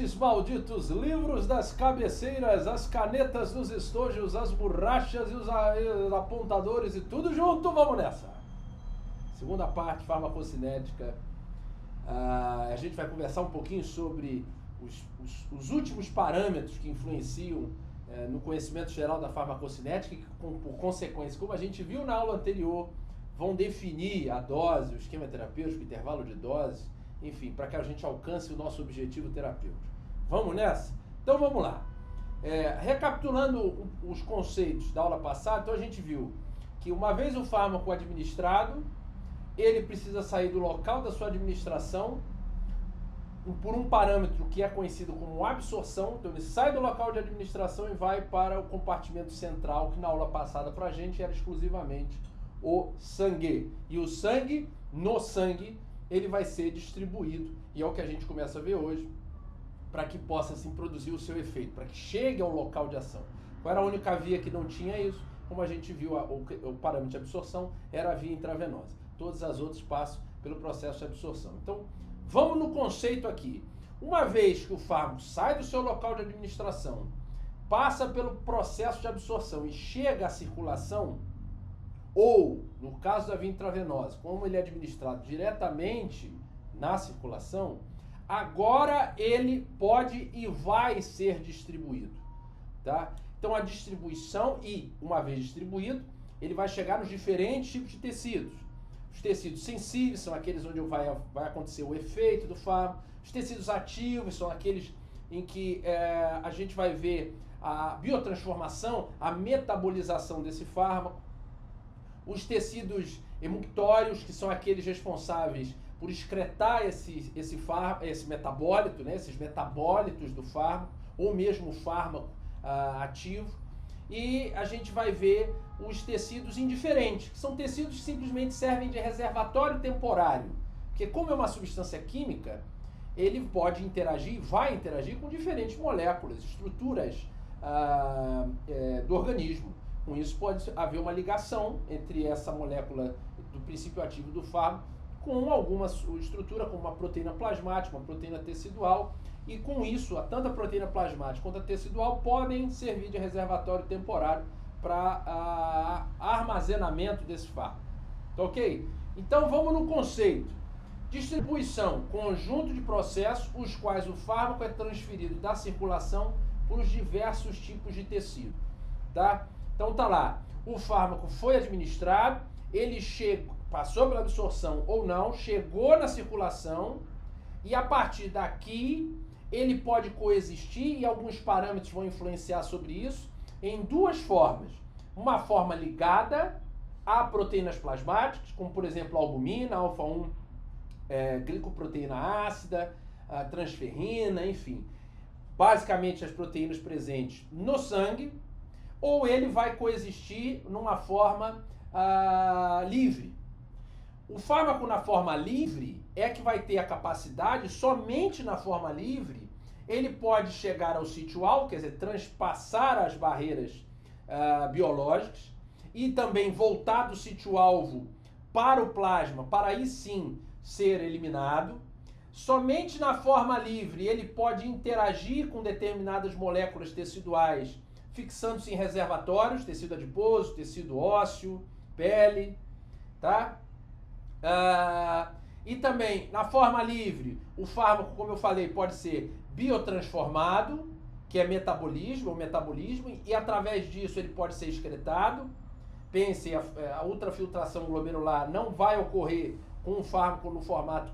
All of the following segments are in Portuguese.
Estes malditos livros das cabeceiras, as canetas dos estojos, as borrachas e os apontadores e tudo junto, vamos nessa! Segunda parte, farmacocinética. A gente vai conversar um pouquinho sobre os últimos parâmetros que influenciam no conhecimento geral da farmacocinética e que, por consequência, como a gente viu na aula anterior, vão definir a dose, o esquema terapêutico, o intervalo de dose, enfim, para que a gente alcance o nosso objetivo terapêutico. Vamos nessa? Então vamos lá. Recapitulando os conceitos da aula passada, então a gente viu que uma vez o fármaco administrado, ele precisa sair do local da sua administração por um parâmetro que é conhecido como absorção. Então ele sai do local de administração e vai para o compartimento central, que na aula passada para a gente era exclusivamente o sangue. E o sangue, no sangue, ele vai ser distribuído, e é o que a gente começa a ver hoje, para que possa assim produzir o seu efeito, para que chegue ao local de ação. Qual era a única via que não tinha isso? Como a gente viu, o parâmetro de absorção era a via intravenosa. Todas as outras passam pelo processo de absorção. Então, vamos no conceito aqui. Uma vez que o fármaco sai do seu local de administração, passa pelo processo de absorção e chega à circulação, ou, no caso da via intravenosa, como ele é administrado diretamente na circulação, agora ele pode e vai ser distribuído. Tá? Então, a distribuição, e uma vez distribuído, ele vai chegar nos diferentes tipos de tecidos. Os tecidos sensíveis são aqueles onde vai acontecer o efeito do fármaco. Os tecidos ativos são aqueles em que a gente vai ver a biotransformação, a metabolização desse fármaco. Os tecidos emunctórios, que são aqueles responsáveis por excretar esse metabólito, né, esses metabólitos do fármaco, ou mesmo o fármaco ativo. E a gente vai ver os tecidos indiferentes, que são tecidos que simplesmente servem de reservatório temporário. Porque como é uma substância química, ele pode interagir, vai interagir com diferentes moléculas, estruturas do organismo. Com isso pode haver uma ligação entre essa molécula do princípio ativo do fármaco com alguma estrutura, como uma proteína plasmática, uma proteína tecidual, e com isso, tanto a proteína plasmática quanto a tecidual podem servir de reservatório temporário para armazenamento desse fármaco. Tá ok? Então vamos no conceito. Distribuição, conjunto de processos os quais o fármaco é transferido da circulação por diversos tipos de tecido. Tá? Então tá lá, o fármaco foi administrado, ele passou pela absorção ou não, chegou na circulação, e a partir daqui ele pode coexistir, e alguns parâmetros vão influenciar sobre isso, em duas formas. Uma forma ligada a proteínas plasmáticas, como por exemplo a albumina, alfa-1 glicoproteína ácida, a transferrina, enfim. Basicamente as proteínas presentes no sangue, ou ele vai coexistir numa forma livre. O fármaco na forma livre é que vai ter a capacidade, somente na forma livre, ele pode chegar ao sítio-alvo, quer dizer, transpassar as barreiras biológicas, e também voltar do sítio-alvo para o plasma, para aí sim ser eliminado. Somente na forma livre ele pode interagir com determinadas moléculas teciduais, fixando-se em reservatórios, tecido adiposo, tecido ósseo, pele, tá? E também, na forma livre, o fármaco, como eu falei, pode ser biotransformado, que é metabolismo, e através disso ele pode ser excretado. Pense, a ultrafiltração glomerular não vai ocorrer com um fármaco no formato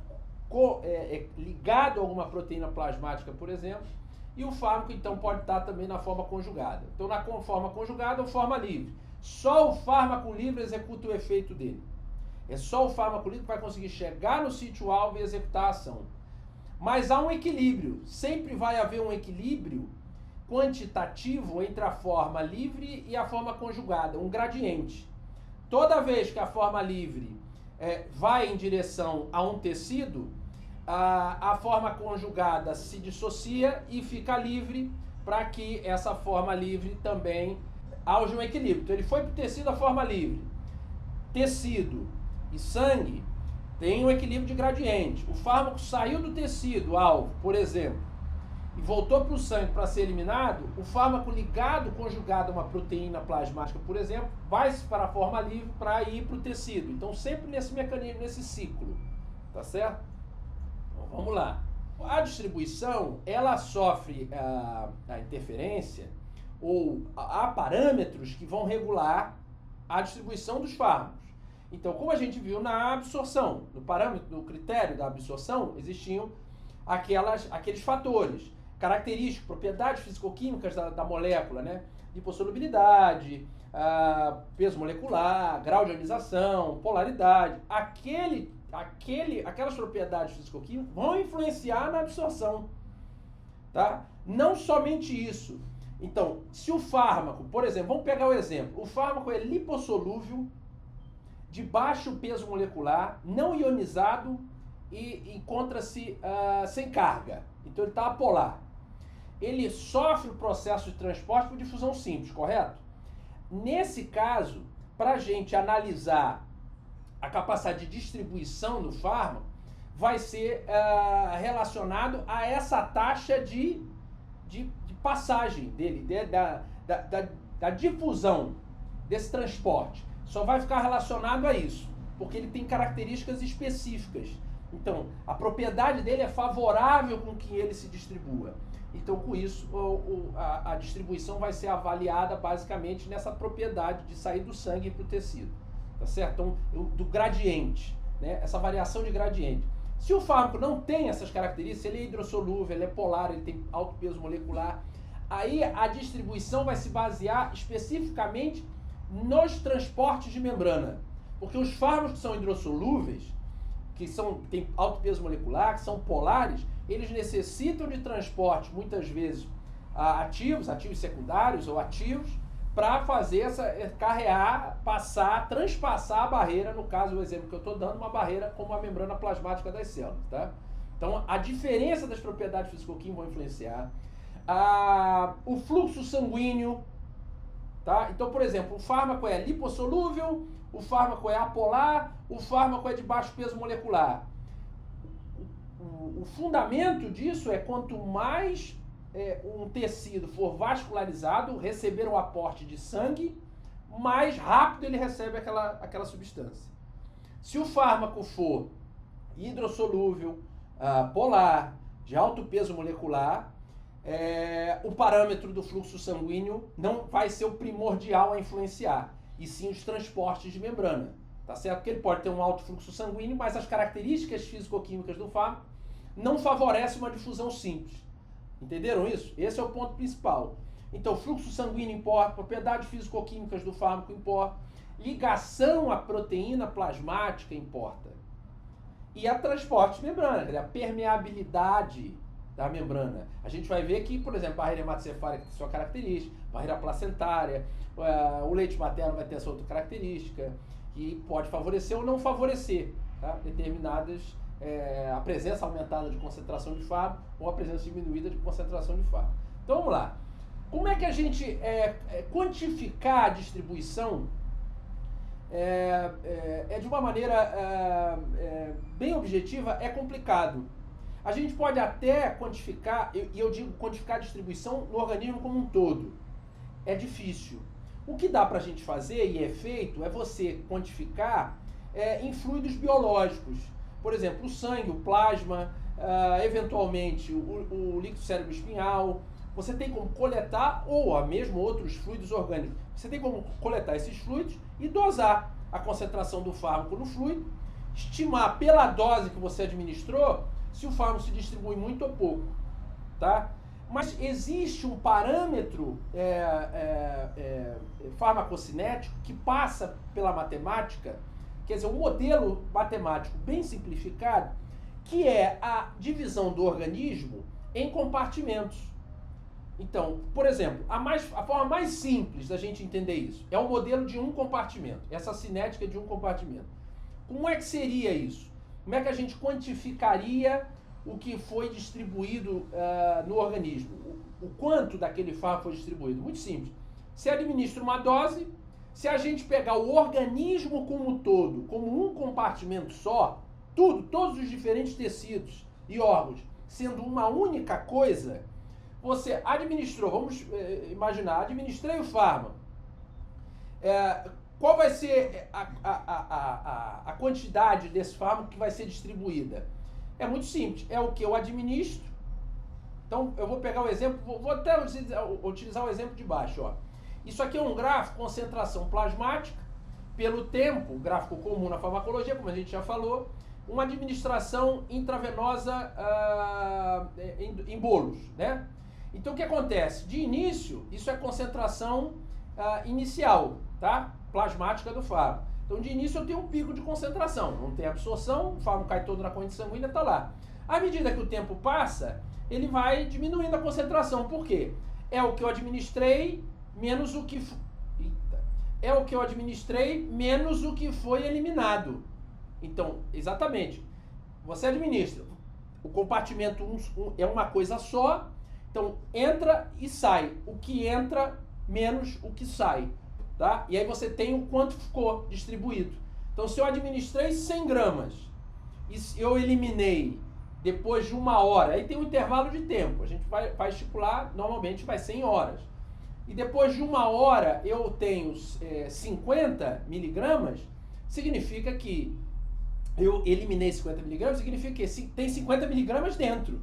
ligado a alguma proteína plasmática, por exemplo. E o fármaco, então, pode estar também na forma conjugada. Então, na forma conjugada ou forma livre. Só o fármaco livre executa o efeito dele. É só o fármaco livre que vai conseguir chegar no sítio-alvo e executar a ação. Mas há um equilíbrio. Sempre vai haver um equilíbrio quantitativo entre a forma livre e a forma conjugada, um gradiente. Toda vez que a forma livre vai em direção a um tecido, a forma conjugada se dissocia e fica livre, para que essa forma livre também haja um equilíbrio. Então ele foi para o tecido, a forma livre. Tecido e sangue tem um equilíbrio de gradiente. O fármaco saiu do tecido alvo, por exemplo, e voltou para o sangue para ser eliminado, o fármaco ligado, conjugado a uma proteína plasmática, por exemplo, vai para a forma livre para ir para o tecido. Então, sempre nesse mecanismo, nesse ciclo. Tá certo? Então, vamos lá. A distribuição, ela sofre a interferência, ou há parâmetros que vão regular a distribuição dos fármacos. Então, como a gente viu na absorção, no parâmetro, no critério da absorção, existiam aqueles fatores características, propriedades fisicoquímicas da molécula, né? Lipossolubilidade, peso molecular, grau de ionização, polaridade. Aquelas propriedades fisicoquímicas vão influenciar na absorção. Tá? Não somente isso. Então, se o fármaco, por exemplo, vamos pegar o exemplo, o fármaco é lipossolúvel, de baixo peso molecular, não ionizado e encontra-se sem carga. Então ele está apolar. Ele sofre o processo de transporte por difusão simples, correto? Nesse caso, para a gente analisar a capacidade de distribuição do fármaco, vai ser relacionado a essa taxa de passagem dele, da difusão desse transporte. Só vai ficar relacionado a isso, porque ele tem características específicas. Então, a propriedade dele é favorável com que ele se distribua. Então, com isso, a distribuição vai ser avaliada basicamente nessa propriedade de sair do sangue para o tecido. Tá certo? Então, do gradiente, né? Essa variação de gradiente. Se o fármaco não tem essas características, ele é hidrossolúvel, ele é polar, ele tem alto peso molecular, aí a distribuição vai se basear especificamente nos transportes de membrana. Porque os fármacos que são hidrossolúveis, que têm alto peso molecular, que são polares, eles necessitam de transporte, muitas vezes, ativos secundários ou ativos, para fazer transpassar a barreira, no caso, o exemplo que eu estou dando, uma barreira como a membrana plasmática das células, tá? Então, a diferença das propriedades fisicoquímicas vão influenciar. O fluxo sanguíneo, tá? Então, por exemplo, o fármaco é lipossolúvel, o fármaco é apolar, o fármaco é de baixo peso molecular. O fundamento disso é quanto mais um tecido for vascularizado, receber um aporte de sangue, mais rápido ele recebe aquela substância. Se o fármaco for hidrossolúvel, polar, de alto peso molecular, o parâmetro do fluxo sanguíneo não vai ser o primordial a influenciar, e sim os transportes de membrana. Tá certo? Porque ele pode ter um alto fluxo sanguíneo, mas as características fisicoquímicas do fármaco não favorecem uma difusão simples. Entenderam isso? Esse é o ponto principal. Então, fluxo sanguíneo importa, propriedades fisicoquímicas do fármaco importa, ligação à proteína plasmática importa. E a transporte de membrana, a permeabilidade da membrana. A gente vai ver que, por exemplo, a barreira hematocefálica tem sua característica, barreira placentária, o leite materno vai ter a sua outra característica, que pode favorecer ou não favorecer, tá? Determinadas, a presença aumentada de concentração de fármaco ou a presença diminuída de concentração de fármaco. Então vamos lá. Como é que a gente quantificar a distribuição de uma maneira bem objetiva? É complicado. A gente pode até quantificar, e eu digo quantificar a distribuição no organismo como um todo. É difícil. O que dá para a gente fazer, e é feito, é você quantificar em fluidos biológicos. Por exemplo, o sangue, o plasma, eventualmente o líquido cérebro-espinhal. Você tem como coletar, ou mesmo outros fluidos orgânicos, você tem como coletar esses fluidos e dosar a concentração do fármaco no fluido, estimar pela dose que você administrou se o fármaco se distribui muito ou pouco, tá? Mas existe um parâmetro farmacocinético que passa pela matemática, quer dizer, um modelo matemático bem simplificado, que é a divisão do organismo em compartimentos. Então, por exemplo, a forma mais simples da gente entender isso é o modelo de um compartimento, essa cinética de um compartimento. Como é que seria isso? Como é que a gente quantificaria o que foi distribuído no organismo? O quanto daquele fármaco foi distribuído? Muito simples. Você administra uma dose, se a gente pegar o organismo como um todo, como um compartimento só, todos os diferentes tecidos e órgãos, sendo uma única coisa, você administrou, vamos imaginar, administrei o fármaco. Qual vai ser a quantidade desse fármaco que vai ser distribuída? É muito simples, é o que eu administro. Então, eu vou pegar o exemplo, vou até utilizar o exemplo de baixo. Ó. Isso aqui é um gráfico, concentração plasmática, pelo tempo, gráfico comum na farmacologia, como a gente já falou, uma administração intravenosa em bolos, né? Então, o que acontece? De início, isso é concentração inicial, tá? Plasmática do fármaco. Então, de início, eu tenho um pico de concentração, não tem absorção, o fármaco cai todo na corrente sanguínea, tá lá. À medida que o tempo passa, ele vai diminuindo a concentração. Por quê? É o que eu administrei menos o que... É o que eu administrei menos o que foi eliminado. Então, exatamente. Você administra. O compartimento é uma coisa só. Então, entra e sai. O que entra menos o que sai. Tá? E aí você tem o quanto ficou distribuído. Então, se eu administrei 100 gramas e eu eliminei depois de 1 hora, aí tem um intervalo de tempo. A gente vai estipular, normalmente vai ser em horas. E depois de 1 hora eu tenho 50 miligramas, significa que eu eliminei 50 miligramas, significa que tem 50 miligramas dentro,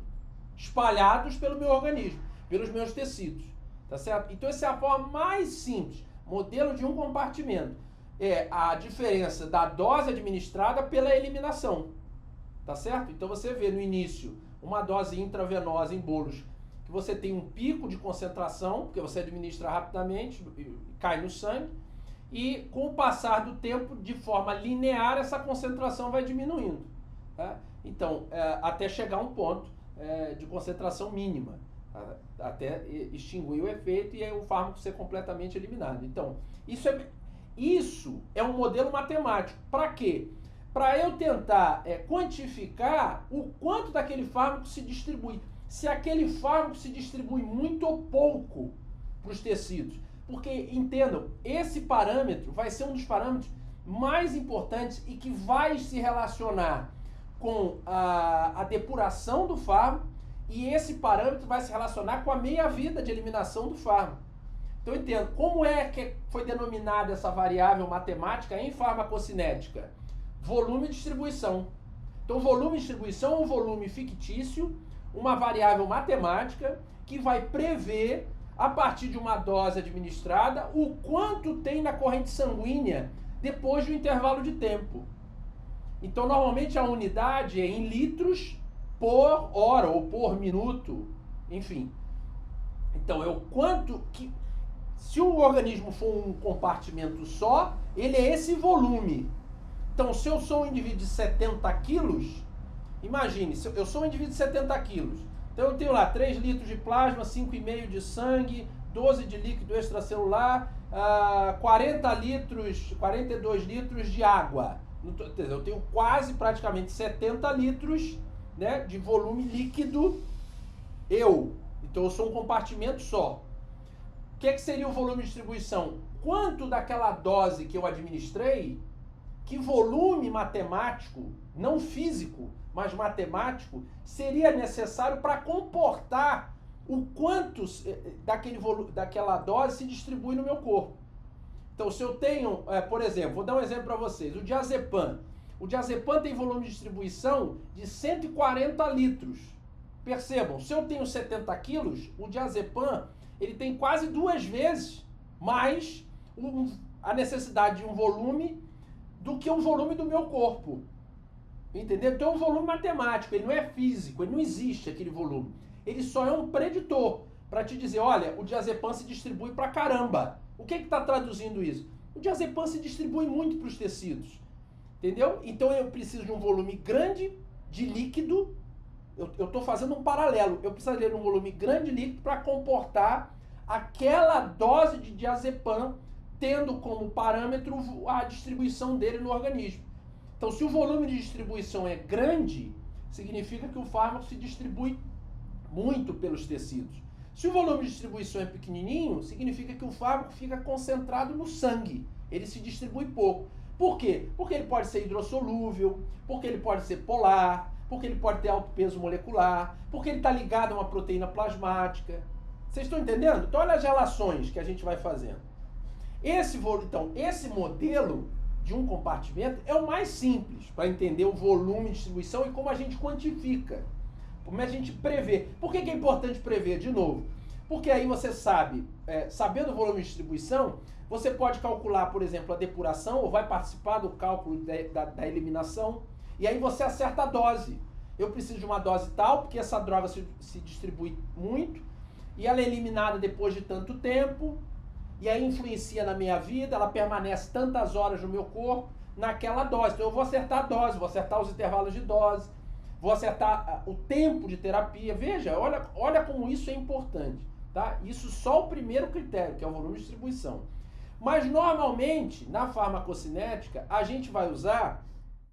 espalhados pelo meu organismo, pelos meus tecidos, tá certo? Então essa é a forma mais simples, modelo de um compartimento, é a diferença da dose administrada pela eliminação, tá certo? Então você vê no início uma dose intravenosa em bolos, que você tem um pico de concentração, porque você administra rapidamente, cai no sangue, e com o passar do tempo, de forma linear, essa concentração vai diminuindo. Tá? Então, até chegar a um ponto de concentração mínima, até extinguir o efeito e aí o fármaco ser completamente eliminado. Então, isso é um modelo matemático. Para quê? Para eu tentar quantificar o quanto daquele fármaco se distribui. Se aquele fármaco se distribui muito ou pouco para os tecidos. Porque, entendam, esse parâmetro vai ser um dos parâmetros mais importantes e que vai se relacionar com a depuração do fármaco, e esse parâmetro vai se relacionar com a meia-vida de eliminação do fármaco. Então, entendo, como é que foi denominada essa variável matemática em farmacocinética? Volume e distribuição. Então, volume e distribuição é um volume fictício, uma variável matemática que vai prever, a partir de uma dose administrada, o quanto tem na corrente sanguínea depois do intervalo de tempo. Então, normalmente a unidade é em litros por hora ou por minuto, enfim. Então, é o quanto que... Se o organismo for um compartimento só, ele é esse volume. Então, se eu sou um indivíduo de 70 quilos, imagine, se eu sou um indivíduo de 70 quilos, então eu tenho lá 3 litros de plasma, 5,5 de sangue, 12 de líquido extracelular, 42 litros de água. Eu tenho quase praticamente 70 litros, né, de volume líquido. Então eu sou um compartimento só. O que seria o volume de distribuição? Quanto daquela dose que eu administrei, que volume matemático, não físico, mas matemático, seria necessário para comportar o quanto daquela dose se distribui no meu corpo. Então, se eu tenho, por exemplo, vou dar um exemplo para vocês, o diazepam. O diazepam tem volume de distribuição de 140 litros. Percebam, se eu tenho 70 quilos, o diazepam ele tem quase 2 vezes mais a necessidade de um volume do que o volume do meu corpo. Entendeu? Então é um volume matemático, ele não é físico, ele não existe aquele volume. Ele só é um preditor para te dizer, olha, o diazepam se distribui pra caramba. O que está traduzindo isso? O diazepam se distribui muito para os tecidos. Entendeu? Então eu preciso de um volume grande de líquido. Eu estou fazendo um paralelo. Eu precisaria de um volume grande de líquido para comportar aquela dose de diazepam, tendo como parâmetro a distribuição dele no organismo. Então, se o volume de distribuição é grande, significa que o fármaco se distribui muito pelos tecidos. Se o volume de distribuição é pequenininho, significa que o fármaco fica concentrado no sangue. Ele se distribui pouco. Por quê? Porque ele pode ser hidrossolúvel, porque ele pode ser polar, porque ele pode ter alto peso molecular, porque ele está ligado a uma proteína plasmática. Vocês estão entendendo? Então olha as relações que a gente vai fazendo. Então, esse modelo de um compartimento é o mais simples para entender o volume de distribuição e como a gente quantifica, como a gente prevê. Por que é importante prever? De novo, porque aí você sabe, sabendo o volume de distribuição, você pode calcular, por exemplo, a depuração, ou vai participar do cálculo da eliminação, e aí você acerta a dose. Eu preciso de uma dose tal, porque essa droga se distribui muito, e ela é eliminada depois de tanto tempo, e aí influencia na minha vida, ela permanece tantas horas no meu corpo, naquela dose. Então eu vou acertar a dose, vou acertar os intervalos de dose, vou acertar o tempo de terapia. Veja, olha como isso é importante, tá? Isso só o primeiro critério, que é o volume de distribuição. Mas normalmente, na farmacocinética, a gente vai usar